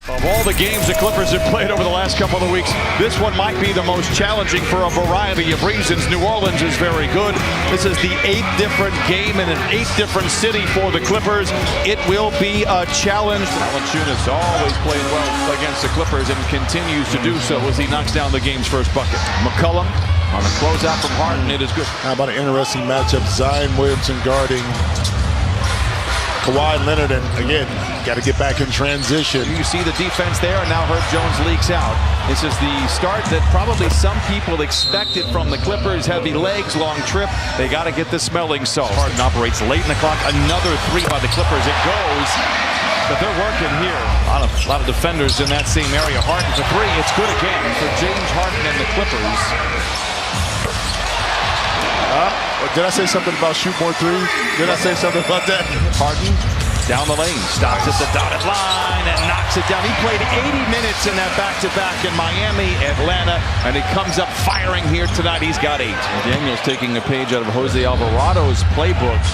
Of all the games the Clippers have played over the last couple of weeks, this one might be the most challenging for a variety of reasons. New Orleans is very good. This is the 8th different game in an 8th different city for the Clippers. It will be a challenge. Valanciunas always playing well against the Clippers and continues to do so as he knocks down the game's first bucket. McCollum on a closeout from Harden. It is good. How about an interesting matchup? Zion Williamson guarding Kawhi Leonard, and again, got to get back in transition. You see the defense there, and now Herb Jones leaks out. This is the start that probably some people expected from the Clippers. Heavy legs, long trip. They got to get the smelling salt. Harden operates late in the clock. Another three by the Clippers. It goes, but they're working here. A lot of defenders in that same area. Harden for three. It's good again for James Harden and the Clippers. Did I say something about shoot more threes? Did I say something about that? Harden down the lane, stops at the dotted line and knocks it down. He played 80 minutes in that back-to-back in Miami, Atlanta, and he comes up firing here tonight. He's got 8. Daniels taking a page out of Jose Alvarado's playbook.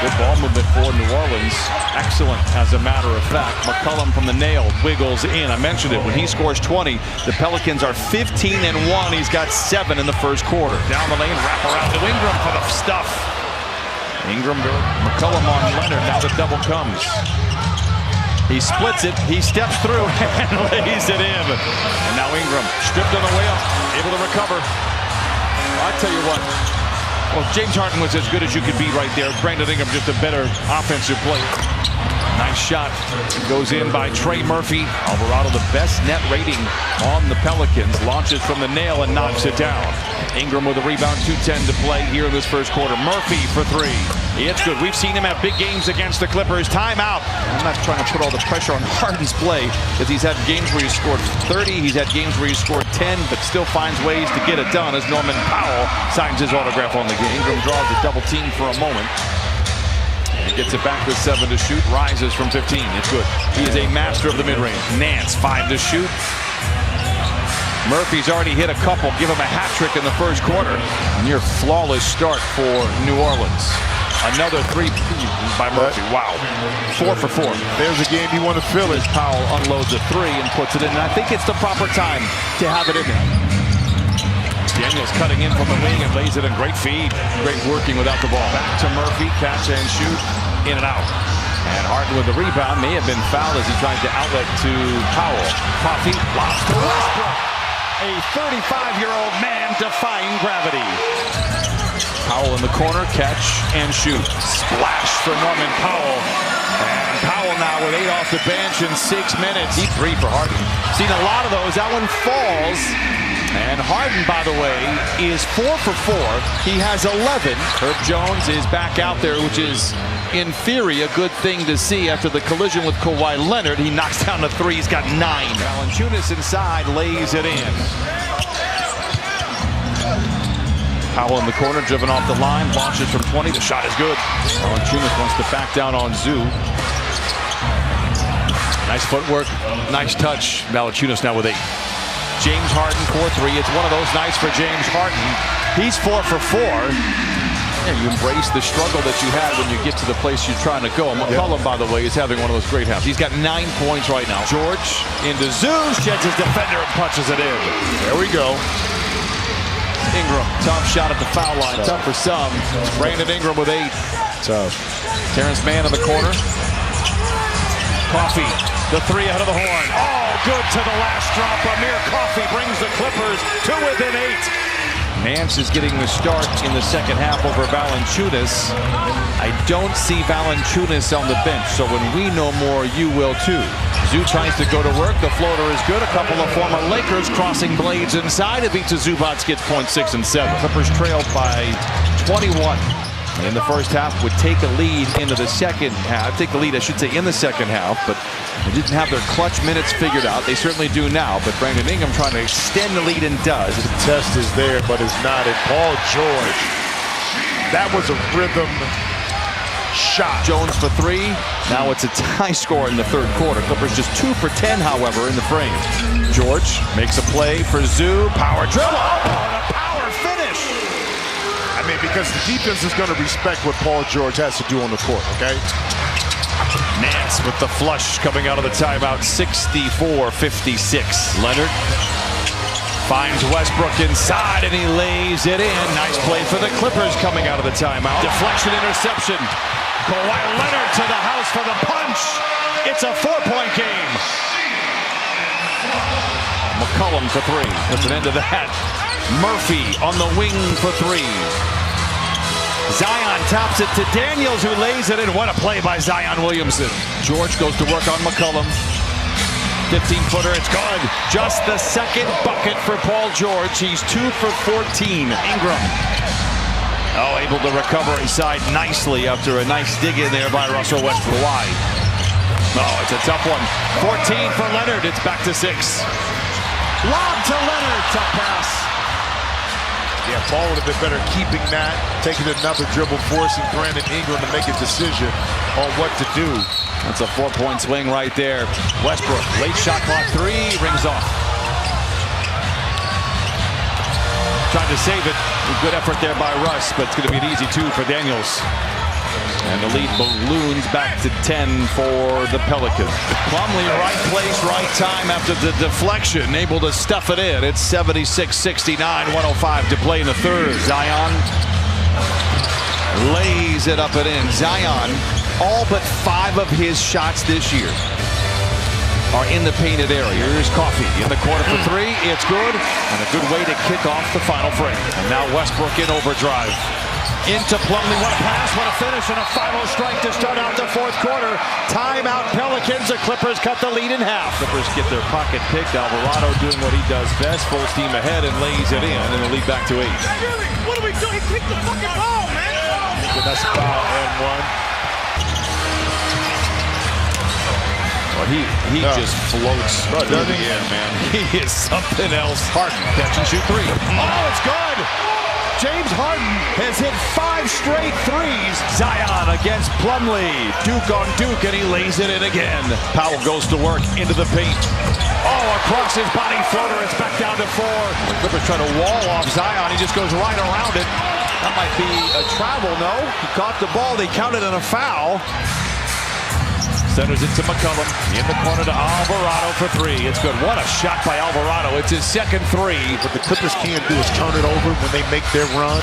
Good ball movement for New Orleans. Excellent, as a matter of fact. McCollum from the nail wiggles in. I mentioned it. When he scores 20, the Pelicans are 15-1. He's got 7 in the first quarter. Down the lane, wrap around to Ingram for the stuff. Ingram, McCollum on Leonard. Now the double comes. He splits it. He steps through and lays it in. And now Ingram stripped on the way up, able to recover. I tell you what. Well, James Harden was as good as you could be right there. Brandon Ingram just a better offensive player. Nice shot. Goes in by Trey Murphy. Alvarado, the best net rating on the Pelicans. Launches from the nail and knocks it down. Ingram with a rebound, 2:10 to play here in this first quarter. Murphy for 3. It's good. We've seen him have big games against the Clippers. Timeout. I'm not trying to put all the pressure on Harden's play, because he's had games where he's scored 30. He's had games where he's scored 10, but still finds ways to get it done as Norman Powell signs his autograph on the game. Ingram draws a double team for a moment. And he gets it back with 7 to shoot. Rises from 15. It's good. He is a master of the mid-range. Nance, 5 to shoot. Murphy's already hit a couple. Give him a hat trick in the first quarter. Near flawless start for New Orleans. Another 3 by Murphy. Wow. 4 for 4. There's a game you want to fill it. Powell unloads a 3 and puts it in. And I think it's the proper time to have it in there. Daniels cutting in from the wing and lays it in. Great feed. Great working without the ball. Back to Murphy. Catch and shoot. In and out. And Harden with the rebound. May have been fouled as he tried to outlet to Powell. Coffee. Lobs to Westbrook. A 35-year-old man defying gravity. Powell in the corner, catch and shoot. Splash for Norman Powell. And Powell now with 8 off the bench in 6 minutes. Deep 3 for Harden. Seen a lot of those. That one falls. And Harden, by the way, is 4 for 4. He has 11. Herb Jones is back out there, which is, in theory, a good thing to see after the collision with Kawhi Leonard. He knocks down the 3. He's got 9. Valanciunas inside, lays it in. Powell in the corner, driven off the line, launches from 20. The shot is good. Valanciunas wants to back down on Zoo. Nice footwork, nice touch. Valanciunas now with 8. James Harden 4-3. It's one of those nights for James Harden. He's 4 for 4. And you embrace the struggle that you had when you get to the place you're trying to go. McCollum, by the way, is having one of those great halves. He's got 9 points right now. George into Zoo, sheds his defender and punches it in. There we go. Ingram, tough shot at the foul line. Tough for some. Brandon Ingram with 8. Tough. Terrence Mann in the corner. Coffee, the 3 out of the horn. Oh, good to the last drop. Amir Coffee brings the Clippers to within 8. Nance is getting the start in the second half over Valanciunas. I don't see Valanciunas on the bench, so when we know more, you will too. Zoo tries to go to work. The floater is good. A couple of former Lakers crossing blades inside. It beats Zubac, gets points 6 and 7. Clippers trailed by 21 in the first half, would take a lead into the second half. Take the lead, I should say, in the second half, but they didn't have their clutch minutes figured out. They certainly do now, but Brandon Ingram trying to extend the lead and does. The test is there, but it's not. And Paul George, that was a rhythm shot. Jones for 3. Now it's a tie score in the third quarter. Clippers just 2 for 10, however, in the frame. George makes a play for Zoo. Power dribble. Oh, a power finish. I mean, because the defense is going to respect what Paul George has to do on the court, okay? Nance with the flush coming out of the timeout. 64-56. Leonard finds Westbrook inside and he lays it in. Nice play for the Clippers coming out of the timeout. Deflection interception. Kawhi Leonard to the house for the punch. It's a 4-point game. McCollum for three. That's an end to that. Murphy on the wing for three. Zion tops it to Daniels, who lays it in. What a play by Zion Williamson. George goes to work on McCollum. 15-footer, it's good. Just the second bucket for Paul George. He's 2 for 14. Ingram. Oh, able to recover inside nicely after a nice dig in there by Russell Westbrook. Wide. Oh, it's a tough one. 14 for Leonard. It's back to 6. Lob to Leonard. Tough pass. Yeah, Paul would have been better keeping that, taking another dribble, forcing Brandon Ingram to make a decision on what to do. That's a 4-point swing right there. Westbrook, late shot clock 3, rings off. Trying to save it. Good effort there by Russ, but it's going to be an easy 2 for Daniels. And the lead balloons back to 10 for the Pelicans. Plumlee, right place, right time after the deflection, able to stuff it in. It's 76-69, 105 to play in the third. Zion lays it up and in. Zion, all but 5 of his shots this year are in the painted area. Here's Coffey in the corner for 3. It's good, and a good way to kick off the final frame. And now Westbrook in overdrive. Into Plumlee, what a pass, what a finish, and a final strike to start out the fourth quarter. Timeout Pelicans, the Clippers cut the lead in half. Clippers get their pocket picked. Alvarado doing what he does best, full steam ahead and lays it in, and the lead back to 8. What are we doing? He picked the fucking ball, man. That's foul and 1. Well, he just floats through the air, man. He is something else. Harden, catch and shoot 3. Oh, it's good! James Harden has hit 5 straight threes. Zion against Plumlee. Duke on Duke, and he lays it in again. Powell goes to work into the paint. Oh, across his body floater. It's back down to 4. The Clippers try to wall off Zion. He just goes right around it. That might be a travel, no? He caught the ball. They counted on a foul. Centers it to McCollum. In the corner to Alvarado for 3. It's good. What a shot by Alvarado. It's his second 3. What the Clippers can't do is turn it over when they make their run.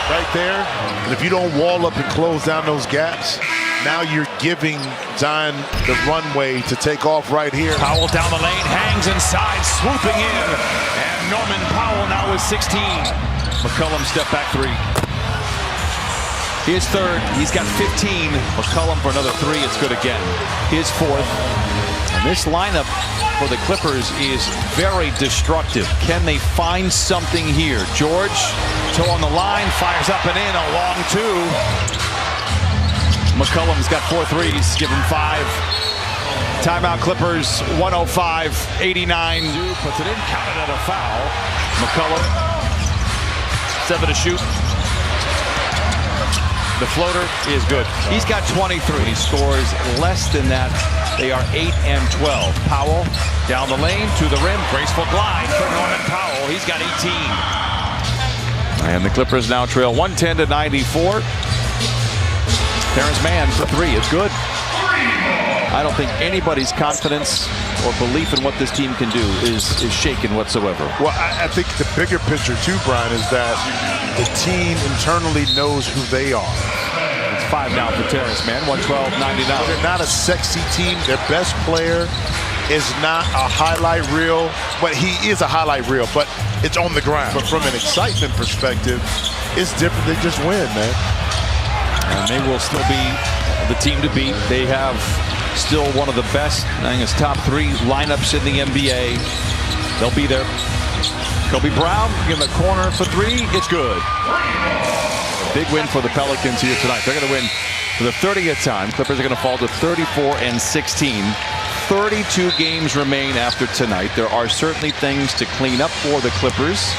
Right there. And if you don't wall up and close down those gaps, now you're giving Zion the runway to take off right here. Powell down the lane, hangs inside, swooping in. And Norman Powell now with 16. McCollum step back 3. His third, he's got 15. McCollum for another 3, it's good again. His 4th. And this lineup for the Clippers is very destructive. Can they find something here? George, toe on the line, fires up and in, a long 2. McCollum's got 4 threes, give him 5. Timeout Clippers, 105-89. Puts it in, counted at a foul. McCollum, 7 to shoot. The floater is good. He's got 23. He scores less than that. They are 8 and 12. Powell down the lane to the rim. Graceful glide for Norman Powell. He's got 18. And the Clippers now trail 110-94. Terrence Mann for 3. It's good. I don't think anybody's confidence or belief in what this team can do is shaken whatsoever. Well, I think the bigger picture too, Brian, is that the team internally knows who they are. It's 5 now for Terrence Mann, 112-99. They're not a sexy team. Their best player is not a highlight reel, but he is a highlight reel, but it's on the ground. But from an excitement perspective, it's different. They just win, man. And they will still be the team to beat. They have still one of the best, I think it's top 3 lineups in the NBA. They'll be there. Kobe Brown in the corner for 3. It's good. Big win for the Pelicans here tonight. They're going to win for the 30th time. Clippers are going to fall to 34-16. 32 games remain after tonight. There are certainly things to clean up for the Clippers.